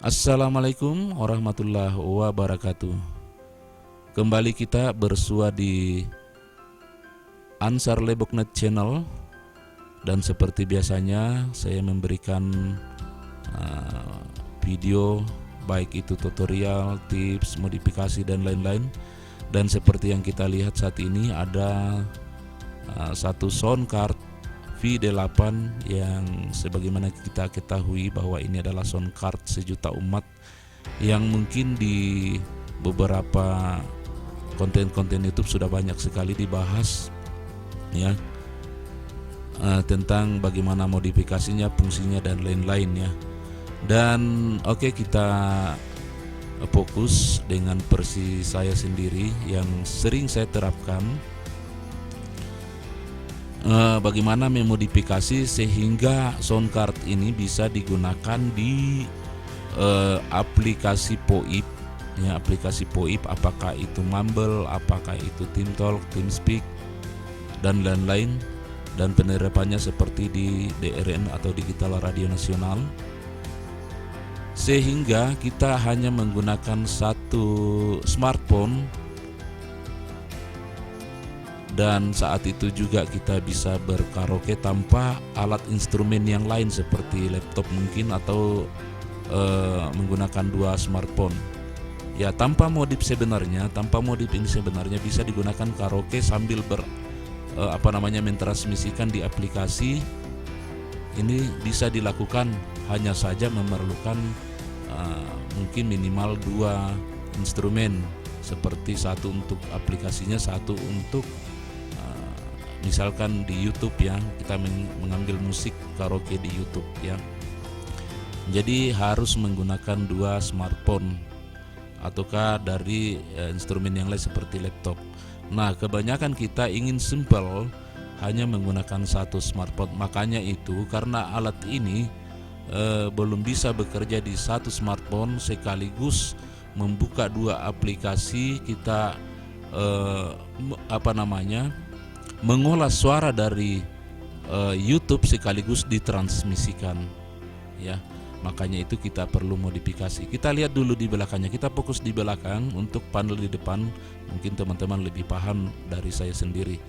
Assalamualaikum warahmatullahi wabarakatuh. Kembali kita bersua di Ansar Leboknet Channel. Dan seperti biasanya saya memberikan video, baik itu tutorial, tips, modifikasi dan lain-lain. Dan seperti yang kita lihat saat ini ada satu sound card V8 yang sebagaimana kita ketahui bahwa ini adalah sound card sejuta umat yang mungkin di beberapa konten-konten YouTube sudah banyak sekali dibahas ya, tentang bagaimana modifikasinya, fungsinya dan lain-lain ya. Dan oke, kita fokus dengan versi saya sendiri yang sering saya terapkan. Bagaimana memodifikasi sehingga sound card ini bisa digunakan di aplikasi POIP ya, aplikasi POIP, apakah itu Mumble, apakah itu TeamTalk, TeamSpeak dan lain-lain, dan penerapannya seperti di DRN atau Digital Radio Nasional, sehingga kita hanya menggunakan satu smartphone. Dan saat itu juga kita bisa berkaraoke tanpa alat instrumen yang lain seperti laptop mungkin, atau menggunakan dua smartphone. Ya, tanpa modif ini sebenarnya bisa digunakan karaoke sambil mentransmisikan di aplikasi. Ini bisa dilakukan, hanya saja memerlukan mungkin minimal dua instrumen, seperti satu untuk aplikasinya, satu untuk misalkan di YouTube ya, kita mengambil musik karaoke di YouTube ya. Jadi harus menggunakan dua smartphone ataukah dari instrumen yang lain seperti laptop. Nah, kebanyakan kita ingin simple, hanya menggunakan satu smartphone. Makanya itu karena alat ini belum bisa bekerja di satu smartphone sekaligus membuka dua aplikasi, kita mengolah suara dari YouTube sekaligus ditransmisikan ya. Makanya itu kita perlu modifikasi. Kita lihat dulu di belakangnya. Kita fokus di belakang, untuk panel di depan mungkin teman-teman lebih paham dari saya sendiri.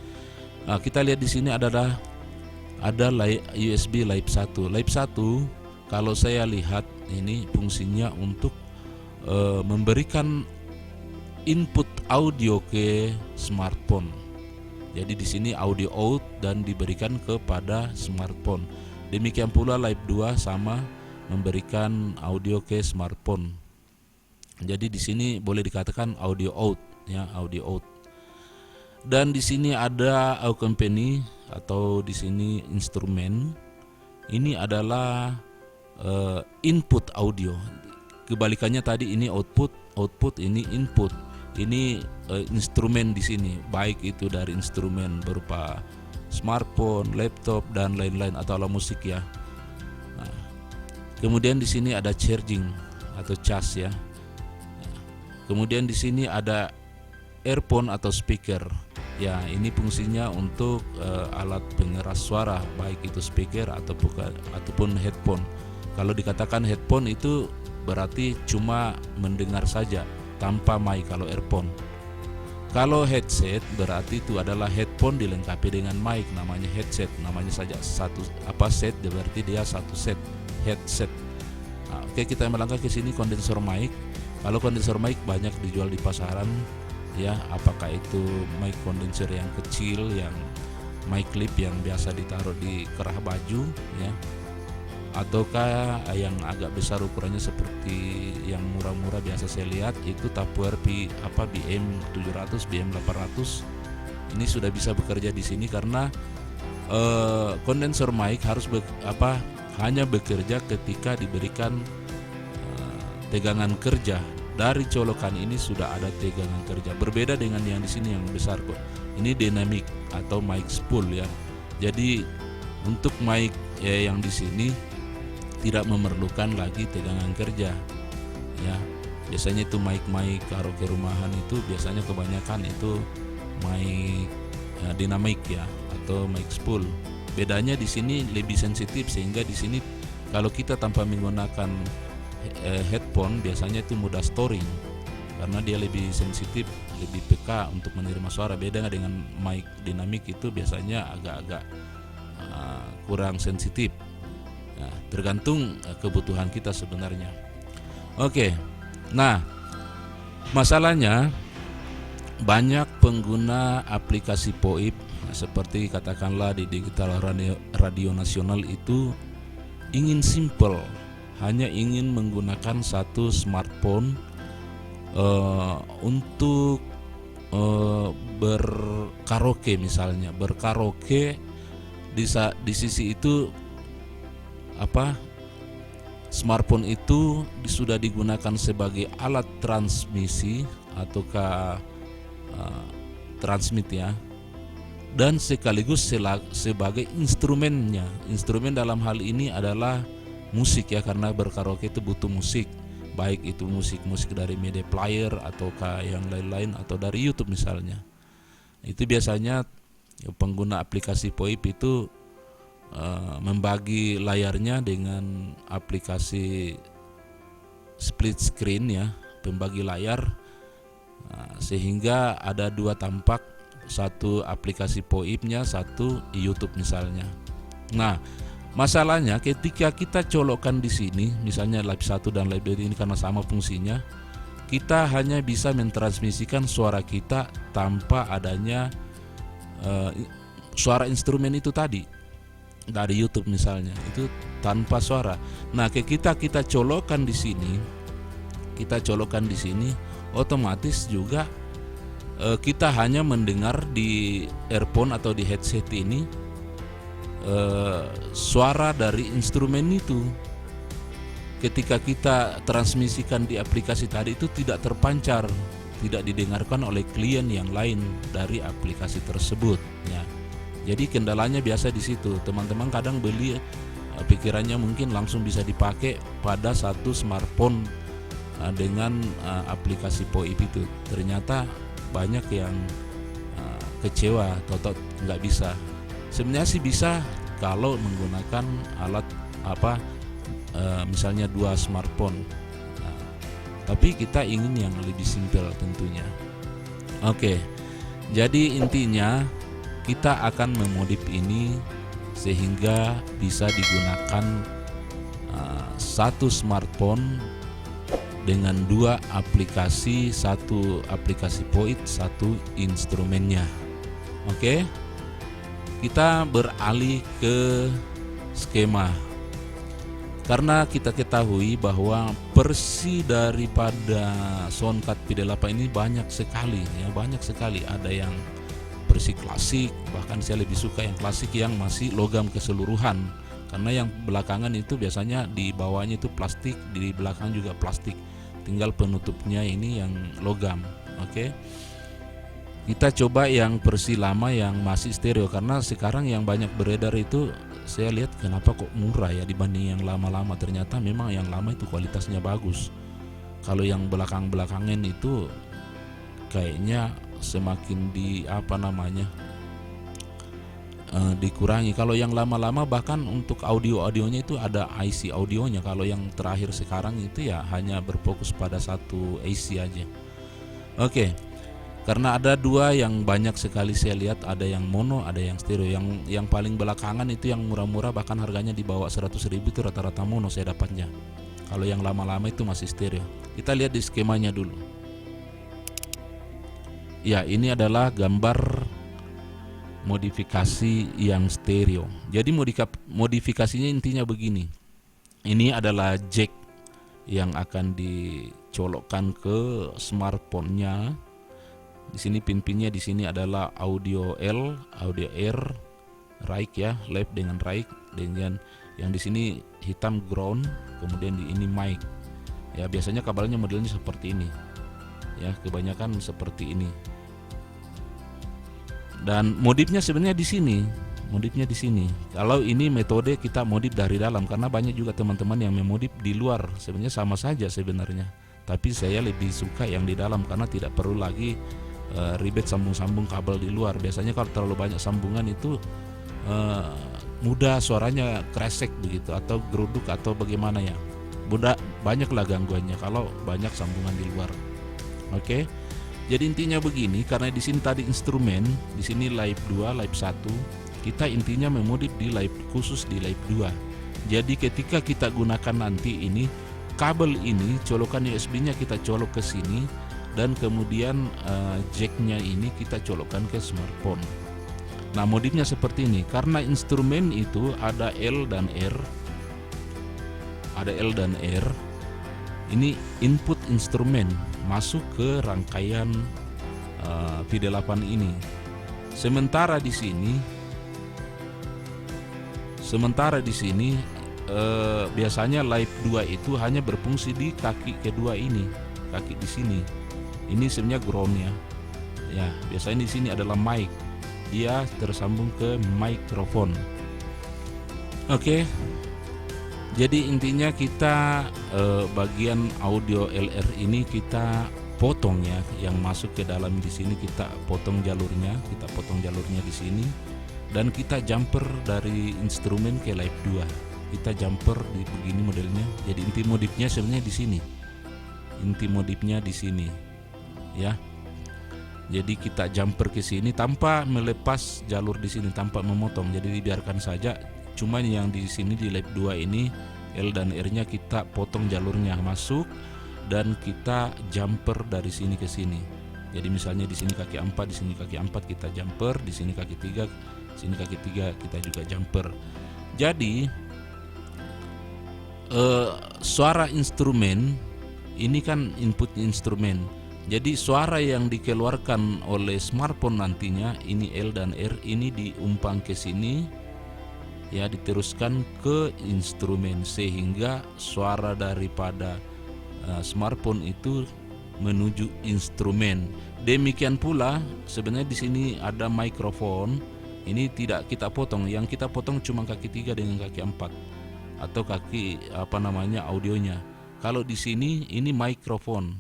Nah, kita lihat di sini ada USB Live 1. Live 1 kalau saya lihat ini fungsinya untuk memberikan input audio ke smartphone. Jadi di sini audio out dan diberikan kepada smartphone. Demikian pula Live 2 sama, memberikan audio ke smartphone. Jadi di sini boleh dikatakan audio out ya, audio out. Dan di sini ada accompany atau di sini instrumen. Ini adalah input audio. Kebalikannya tadi ini output ini input. Ini instrumen di sini, baik itu dari instrumen berupa smartphone, laptop dan lain-lain, atau alat musik ya. Nah, kemudian di sini ada charging atau cas ya. Kemudian di sini ada earphone atau speaker. Ya, ini fungsinya untuk alat pengeras suara, baik itu speaker ataupun headphone. Kalau dikatakan headphone itu berarti cuma mendengar saja tanpa mic kalau earphone. Kalau headset berarti itu adalah headphone dilengkapi dengan mic, namanya headset. Namanya saja satu set, berarti dia satu set headset. Nah, oke, kita melangkah ke sini kondensor mic. Kalau kondensor mic banyak dijual di pasaran ya, apakah itu mic kondensor yang kecil, yang mic clip yang biasa ditaruh di kerah baju ya, ataukah yang agak besar ukurannya seperti yang murah-murah biasa saya lihat itu Tupperware BM 700, BM 800. Ini sudah bisa bekerja di sini karena kondensor mic harus hanya bekerja ketika diberikan tegangan kerja. Dari colokan ini sudah ada tegangan kerja. Berbeda dengan yang di sini yang besar kok. Ini dynamic atau mic spool ya. Jadi untuk mic yang di sini tidak memerlukan lagi tegangan kerja ya. Biasanya itu mic karaoke rumahan itu biasanya kebanyakan itu mic dynamic ya, atau mic spool. Bedanya di sini lebih sensitif, sehingga di sini kalau kita tanpa menggunakan headphone biasanya itu mudah storing karena dia lebih sensitif, lebih peka untuk menerima suara. Beda dengan mic dinamik itu biasanya agak-agak kurang sensitif. Nah, tergantung kebutuhan kita sebenarnya. Oke. Nah, masalahnya banyak pengguna aplikasi POIP seperti katakanlah di digital radio nasional itu ingin simple, hanya ingin menggunakan satu smartphone untuk berkaraoke misalnya. Berkaraoke di sisi itu smartphone itu sudah digunakan sebagai alat transmisi ataukah transmit ya, dan sekaligus sebagai instrumennya. Instrumen dalam hal ini adalah musik ya, karena berkaraoke itu butuh musik, baik itu musik dari media player ataukah yang lain-lain atau dari YouTube misalnya. Itu biasanya pengguna aplikasi POIP itu membagi layarnya dengan aplikasi split screen ya, pembagi layar, sehingga ada dua tampak, satu aplikasi POIP-nya, satu YouTube misalnya. Nah, masalahnya ketika kita colokkan di sini, misalnya live 1 dan live 2 ini karena sama fungsinya, kita hanya bisa mentransmisikan suara kita tanpa adanya suara instrumen itu tadi dari YouTube misalnya, itu tanpa suara. Nah, kita colokkan di sini, otomatis juga kita hanya mendengar di earphone atau di headset ini suara dari instrumen itu. Ketika kita transmisikan di aplikasi tadi itu tidak terpancar, tidak didengarkan oleh klien yang lain dari aplikasi tersebut ya. Jadi kendalanya biasa di situ. Teman-teman kadang beli pikirannya mungkin langsung bisa dipakai pada satu smartphone dengan aplikasi POIP itu. Ternyata banyak yang kecewa atau nggak bisa. Sebenarnya sih bisa kalau menggunakan alat misalnya dua smartphone. Tapi kita ingin yang lebih simpel tentunya. Oke, jadi intinya kita akan memodif ini sehingga bisa digunakan satu smartphone dengan dua aplikasi, satu aplikasi POIP, satu instrumennya. Oke, kita beralih ke skema. Karena kita ketahui bahwa versi daripada Soundcard PD8 ini banyak sekali ya, banyak sekali. Ada yang versi klasik, bahkan saya lebih suka yang klasik yang masih logam keseluruhan. Karena yang belakangan itu biasanya di bawahnya itu plastik, di belakang juga plastik. Tinggal penutupnya ini yang logam. Oke. Kita coba yang versi lama yang masih stereo, karena sekarang yang banyak beredar itu saya lihat kenapa kok murah ya dibanding yang lama-lama. Ternyata memang yang lama itu kualitasnya bagus. Kalau yang belakang-belakangan itu kayaknya semakin dikurangi. Kalau yang lama-lama bahkan untuk audionya itu ada IC audionya. Kalau yang terakhir sekarang itu ya hanya berfokus pada satu IC aja. Oke. Karena ada dua yang banyak sekali saya lihat, ada yang mono, ada yang stereo. Yang paling belakangan itu yang murah-murah, bahkan harganya di bawah 100.000 itu rata-rata mono saya dapatnya. Kalau yang lama-lama itu masih stereo. Kita lihat di skemanya dulu. Ya, ini adalah gambar modifikasi yang stereo. Jadi modifikasinya intinya begini. Ini adalah jack yang akan dicolokkan ke smartphone-nya. Di sini pin-pinnya di sini adalah audio L, audio R, right ya, left dengan right, dengan yang di sini hitam ground, kemudian di ini mic. Ya, biasanya kabelnya modelnya seperti ini. Ya, kebanyakan seperti ini. Dan modifnya sebenarnya di sini. Kalau ini metode kita modif dari dalam, karena banyak juga teman-teman yang memodif di luar. Sebenarnya sama saja sebenarnya. Tapi saya lebih suka yang di dalam karena tidak perlu lagi ribet sambung-sambung kabel di luar. Biasanya kalau terlalu banyak sambungan itu mudah suaranya kresek begitu atau geruduk atau bagaimana ya. banyaklah gangguannya kalau banyak sambungan di luar. Oke. Jadi intinya begini, karena di sini tadi instrumen, di sini live 2, live 1, kita intinya memodif di live khusus di live 2. Jadi ketika kita gunakan nanti ini, kabel ini colokan USB-nya kita colok ke sini, dan kemudian jack-nya ini kita colokkan ke smartphone. Nah, modifnya seperti ini. Karena instrumen itu ada L dan R. Ada L dan R. Ini input instrumen masuk ke rangkaian PD8 ini. Sementara di sini biasanya live 2 itu hanya berfungsi di kaki kedua ini, kaki di sini. Ini sebenarnya ground-nya. Ya, biasanya di sini adalah mic. Dia tersambung ke mikrofon. Oke. Jadi intinya kita bagian audio LR ini kita potong ya, yang masuk ke dalam di sini kita potong jalurnya di sini, dan kita jumper dari instrumen ke live 2. Kita jumper di begini modelnya. Jadi inti modifnya sebenarnya di sini. Inti modifnya di sini. Ya. Jadi kita jumper ke sini tanpa melepas jalur di sini, tanpa memotong. Jadi dibiarkan saja. Cuman yang di sini di live 2 ini L dan R-nya kita potong jalurnya masuk, dan kita jumper dari sini ke sini. Jadi misalnya di sini kaki 4, di sini kaki 4 kita jumper, di sini kaki 3, sini kaki 3 kita juga jumper. Jadi suara instrumen ini kan input instrumen. Jadi suara yang dikeluarkan oleh smartphone nantinya ini L dan R ini diumpang ke sini, ya, diteruskan ke instrumen sehingga suara daripada smartphone itu menuju instrumen. Demikian pula sebenarnya di sini ada mikrofon. Ini tidak kita potong, yang kita potong cuma kaki 3 dengan kaki 4 atau kaki audionya. Kalau di sini ini mikrofon,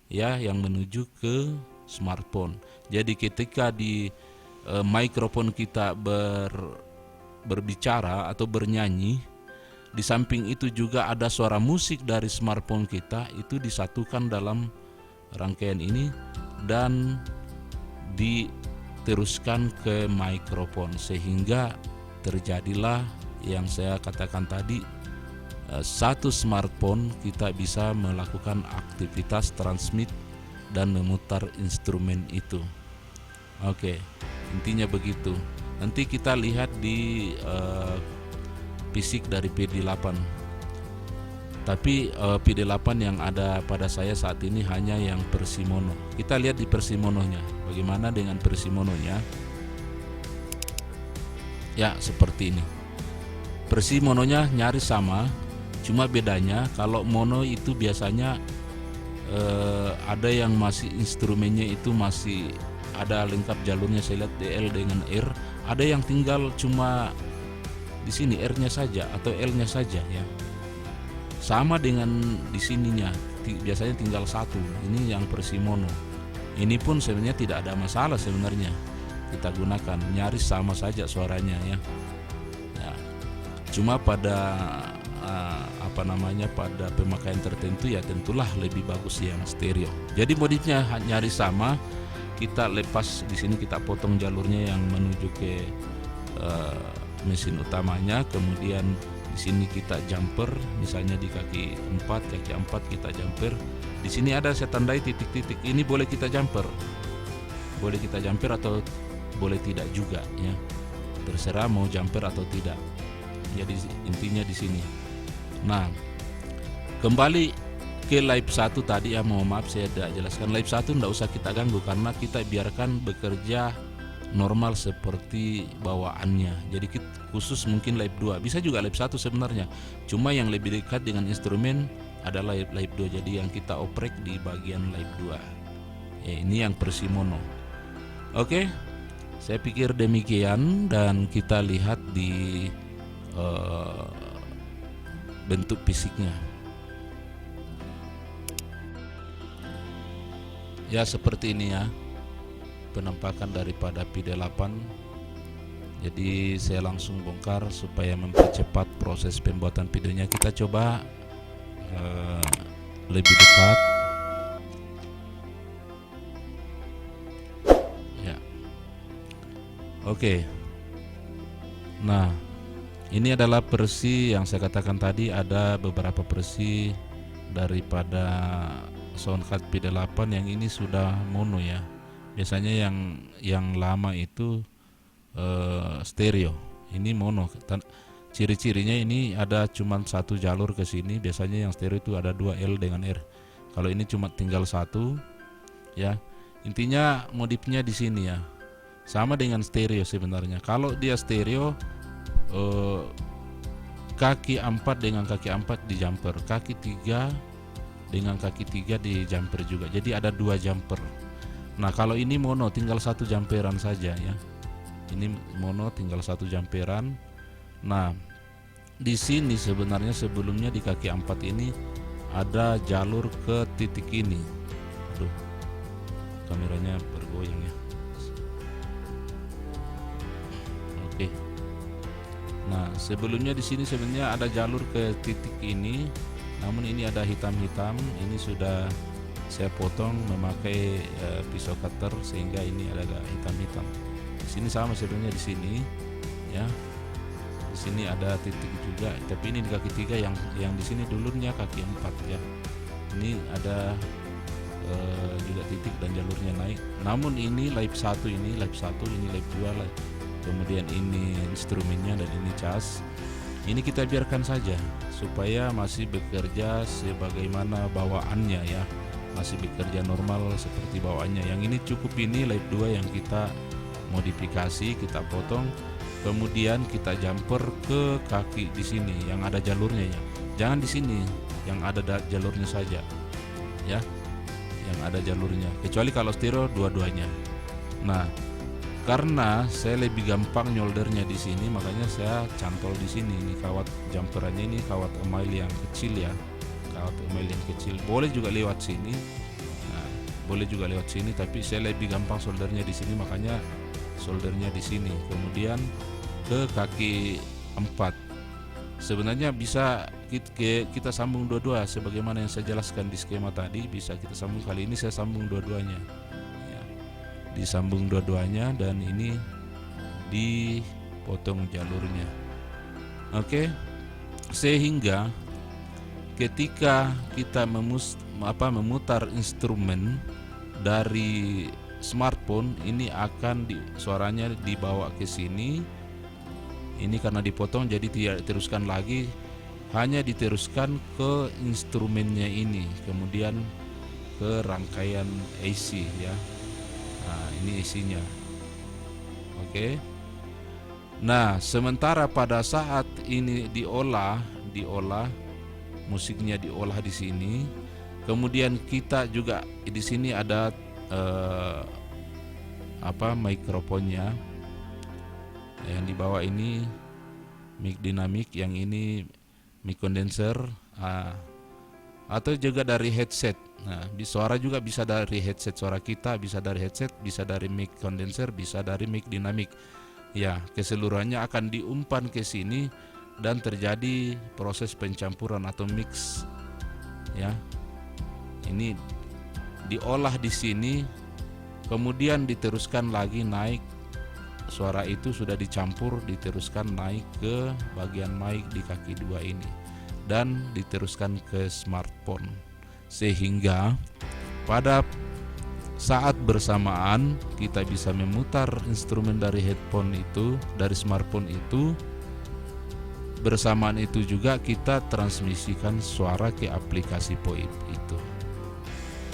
ya, yang menuju ke smartphone. Jadi ketika di mikrofon kita berbicara atau bernyanyi, di samping itu juga ada suara musik dari smartphone kita, itu disatukan dalam rangkaian ini dan diteruskan ke mikrofon, sehingga terjadilah yang saya katakan tadi, satu smartphone kita bisa melakukan aktivitas transmit dan memutar instrumen itu. Oke, intinya begitu. Nanti kita lihat di fisik dari PD8. Tapi PD8 yang ada pada saya saat ini hanya yang Persimono. Kita lihat di Persimononya. Bagaimana dengan Persimononya? Ya, seperti ini. Persimononya nyaris sama. Cuma bedanya kalau mono itu biasanya ada yang masih instrumennya itu masih ada lengkap jalurnya, saya lihat DL dengan R. Ada yang tinggal cuma di sini R-nya saja atau L-nya saja, ya. Sama dengan di sininya, biasanya tinggal satu. Ini yang Persimono. Ini pun sebenarnya tidak ada masalah sebenarnya. Kita gunakan nyaris sama saja suaranya, ya. Ya. Cuma pada pada pemakaian tertentu ya tentulah lebih bagus yang stereo. Jadi modifnya nyaris sama. Kita lepas di sini, kita potong jalurnya yang menuju ke mesin utamanya, kemudian di sini kita jumper, misalnya di kaki 4 kita jumper. Di sini ada saya tandai titik-titik. Ini boleh kita jumper. Boleh kita jumper atau boleh tidak juga, ya. Terserah mau jumper atau tidak. Jadi intinya di sini. Nah, kembali ke live 1 tadi, ya, mohon maaf saya tidak jelaskan. Live 1 tidak usah kita ganggu karena kita biarkan bekerja normal seperti bawaannya. Jadi khusus mungkin live 2, bisa juga live 1 sebenarnya. Cuma yang lebih dekat dengan instrumen adalah live 2. Jadi yang kita oprek di bagian live 2. Ya, ini yang Persimono. Oke. Saya pikir demikian, dan kita lihat di bentuk fisiknya. Ya, seperti ini, ya, penampakan daripada PD8. Jadi saya langsung bongkar supaya mempercepat proses pembuatan videonya. Kita coba eh, lebih dekat. Ya, oke. Nah, ini adalah versi yang saya katakan tadi, ada beberapa versi daripada Soundcard P8 yang ini sudah mono ya. Biasanya yang lama itu stereo. Ini mono. Ciri-cirinya ini ada cuma satu jalur ke sini. Biasanya yang stereo itu ada 2 L dengan R. Kalau ini cuma tinggal satu ya. Intinya modifnya di sini ya. Sama dengan stereo sebenarnya. Kalau dia stereo kaki 4 dengan kaki 4 di jumper, kaki 3 dengan kaki 3 di jumper juga. Jadi ada 2 jumper. Nah, kalau ini mono tinggal satu jumperan saja ya. Ini mono tinggal satu jumperan. Nah, di sini sebenarnya sebelumnya di kaki 4 ini ada jalur ke titik ini. Aduh, kameranya bergoyang ya. Oke. Nah, sebelumnya di sini sebenarnya ada jalur ke titik ini, namun ini ada hitam-hitam. Ini sudah saya potong memakai pisau cutter sehingga ini ada hitam-hitam. Di sini sama sebenarnya di sini, ya. Di sini ada titik juga, tapi ini di kaki 3 yang di sini dulunya kaki 4 ya. Ini ada juga titik dan jalurnya naik. Namun ini lap 1 ini lap 2 lah. Kemudian ini instrumennya dan ini cas. Ini kita biarkan saja supaya masih bekerja sebagaimana bawaannya ya. Masih bekerja normal seperti bawaannya. Yang ini cukup, ini lap 2 yang kita modifikasi, kita potong. Kemudian kita jumper ke kaki di sini yang ada jalurnya ya. Jangan di sini yang ada jalurnya saja. Ya. Yang ada jalurnya. Kecuali kalau stereo dua-duanya. Nah, karena saya lebih gampang nyoldernya di sini, makanya saya cantol di sini. Ini kawat jumperannya, ini kawat email yang kecil ya. Kawat email yang kecil. Boleh juga lewat sini. Nah, boleh juga lewat sini, tapi saya lebih gampang soldernya di sini, makanya soldernya di sini. Kemudian ke kaki 4. Sebenarnya bisa kita sambung dua-dua sebagaimana yang saya jelaskan di skema tadi, bisa kita sambung. Kali ini saya sambung dua-duanya. Ya, disambung dua-duanya dan ini dipotong jalurnya. Oke. Sehingga ketika kita memutar instrumen dari smartphone ini akan suaranya dibawa ke sini. Ini karena dipotong jadi tidak diteruskan lagi, hanya diteruskan ke instrumennya ini, kemudian ke rangkaian AC ya. Nah, ini AC-nya. Oke. Nah, sementara pada saat ini diolah musiknya diolah di sini. Kemudian kita juga di sini ada mikrofonnya. Yang di bawah ini mic dinamik, yang ini mic condenser, atau juga dari headset. Nah, suara juga bisa dari headset suara kita, bisa dari headset, bisa dari mic condenser, bisa dari mic dinamik. Ya, keseluruhannya akan diumpan ke sini dan terjadi proses pencampuran atau mix. Ya. Ini diolah di sini, kemudian diteruskan lagi naik. Suara itu sudah dicampur, diteruskan naik ke bagian mic di kaki 2 ini dan diteruskan ke smartphone, sehingga pada saat bersamaan kita bisa memutar instrumen dari headphone itu, dari smartphone itu. Bersamaan itu juga kita transmisikan suara ke aplikasi POIP itu,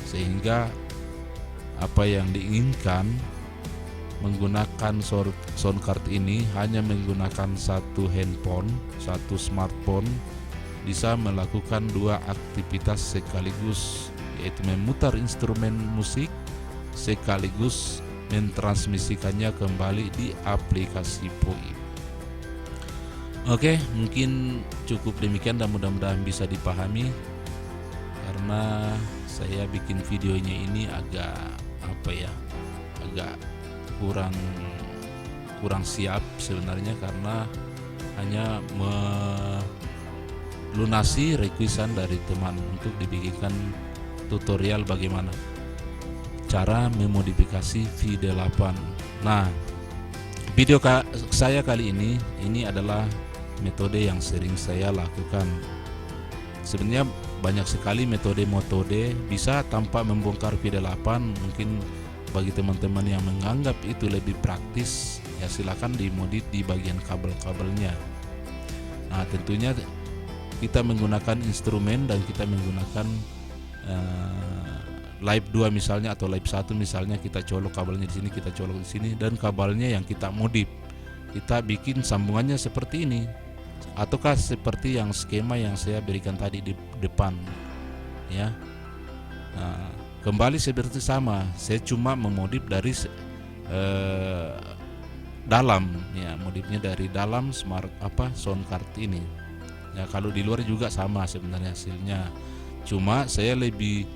sehingga apa yang diinginkan menggunakan soundcard ini hanya menggunakan satu handphone, satu smartphone, bisa melakukan 2 aktivitas sekaligus, yaitu memutar instrumen musik sekaligus mentransmisikannya kembali di aplikasi POIP. Oke, mungkin cukup demikian dan mudah-mudahan bisa dipahami, karena saya bikin videonya ini agak kurang siap sebenarnya, karena hanya lunasi requestan dari teman untuk dibikinkan tutorial bagaimana cara memodifikasi V8. Nah, video saya kali ini adalah metode yang sering saya lakukan. Sebenarnya banyak sekali metode bisa tanpa membongkar V8. Mungkin bagi teman-teman yang menganggap itu lebih praktis, ya silakan dimodif di bagian kabel-kabelnya. Nah, tentunya kita menggunakan instrumen dan kita menggunakan Live 2 misalnya atau Live 1 misalnya, kita colok kabelnya di sini, kita colok di sini, dan kabelnya yang kita modif. Kita bikin sambungannya seperti ini, ataukah seperti yang skema yang saya berikan tadi di depan, ya. Nah, kembali seperti sama, saya cuma memodif dari dalam, ya, modifnya dari dalam sound card ini. Ya, kalau di luar juga sama sebenarnya hasilnya. Cuma saya lebih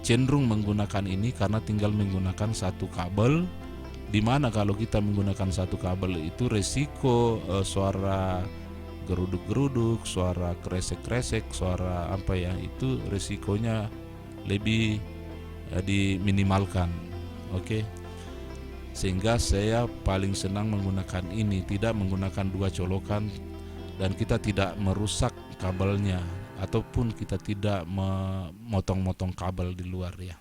cenderung menggunakan ini karena tinggal menggunakan satu kabel. Dimana kalau kita menggunakan satu kabel itu resiko suara geruduk-geruduk, suara kresek-kresek, suara itu resikonya lebih diminimalkan. Oke. Sehingga saya paling senang menggunakan ini, tidak menggunakan dua colokan, dan kita tidak merusak kabelnya ataupun kita tidak memotong-motong kabel di luar, ya.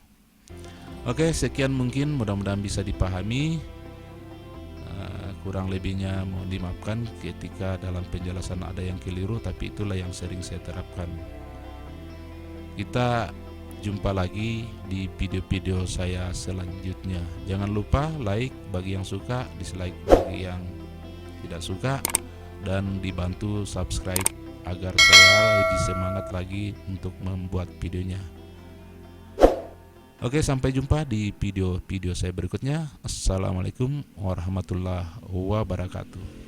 Oke, sekian mungkin, mudah-mudahan bisa dipahami. Kurang lebihnya mohon dimaafkan ketika dalam penjelasan ada yang keliru, tapi itulah yang sering saya terapkan. Kita jumpa lagi di video-video saya selanjutnya. Jangan lupa like bagi yang suka, dislike bagi yang tidak suka, dan dibantu subscribe agar saya lebih semangat lagi untuk membuat videonya. Oke, sampai jumpa di video-video saya berikutnya. Assalamualaikum warahmatullahi wabarakatuh.